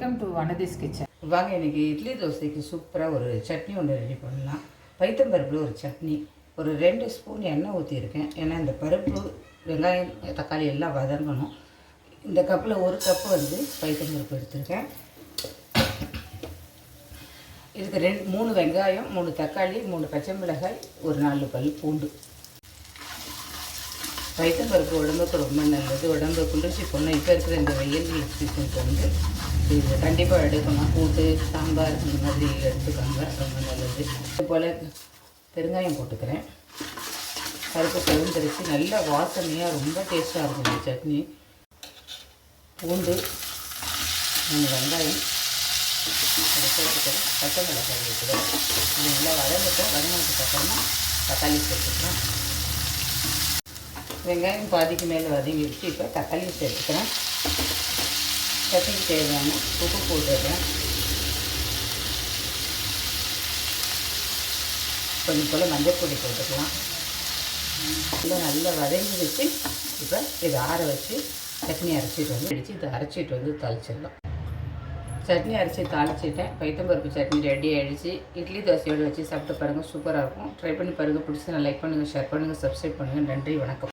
Welcome to வனதிஸ் kitchen. வாங்க, இன்றைக்கி இட்லி தோசைக்கு சூப்பராக ஒரு சட்னி ஒன்று ரெடி பண்ணலாம். பைத்தம்பருப்பில் ஒரு சட்னி. ஒரு 2 ஸ்பூன் எண்ணெய் ஊற்றிருக்கேன். ஏன்னா இந்த பருப்பு, வெங்காயம், தக்காளி எல்லாம் வதங்கணும். இந்த கப்பில் 1 கப்பு பைத்தம்பருப்பு எடுத்துருக்கேன். இதுக்கு 3 வெங்காயம், 3 தக்காளி, 3 பச்சை மிளகாய், ஒரு 4 பல் பூண்டு. பைத்தம்பருப்பு உடம்புக்கு ரொம்ப நல்லது. உடம்பு குளிர்ச்சி பொண்ணு. இப்போ இருக்கிற இந்த வெயில் சீசனுக்கு இது கண்டிப்பாக எடுக்கணும். கூட்டு, சாம்பார் இந்த மாதிரி எடுத்துக்காங்க, ரொம்ப நல்லது. இது போல் பெருங்காயம் போட்டுக்கிறேன். பருப்பு கலந்துருச்சு, நல்ல வாசனையாக ரொம்ப டேஸ்ட்டாக இருக்கும் இந்த சட்னி. பூண்டு, 3 வெங்காயம் அதை போட்டுக்கிறேன். பச்சை மிளகாய் வைக்கிறேன். இது நல்லா வதங்கிட்டோம். வதங்கினதுக்கு அப்புறமா தக்காளி சேர்த்துக்கிறேன். வெங்காயம் பாதிக்கு மேலே வதங்கிடுச்சு. இப்போ தக்காளி சேர்த்துக்கிறேன். சட்னிக்கு தேவையான உப்பு போட்டுடுறேன். கொஞ்சம் போல் மஞ்சள் பொடி போட்டுக்கலாம். நல்லா வதங்கிடுச்சு. இப்போ இதை ஆற வச்சு சட்னி அரைச்சிட்டு இதை அரைச்சிட்டு தாளிச்சிடலாம். சட்னி அரைச்சி தாளிச்சிட்டேன். பைத்தம்பருப்பு சட்னி ரெடி ஆகிடுச்சு. இட்லி தோசையோடு வச்சு சாப்பிட்டு பாருங்கள், சூப்பராக இருக்கும். ட்ரை பண்ணி பாருங்கள். பிடிச்சி லைக் பண்ணுங்கள், ஷேர் பண்ணுங்கள், சப்ஸ்கிரைப் பண்ணுங்கள். நன்றி, வணக்கம்.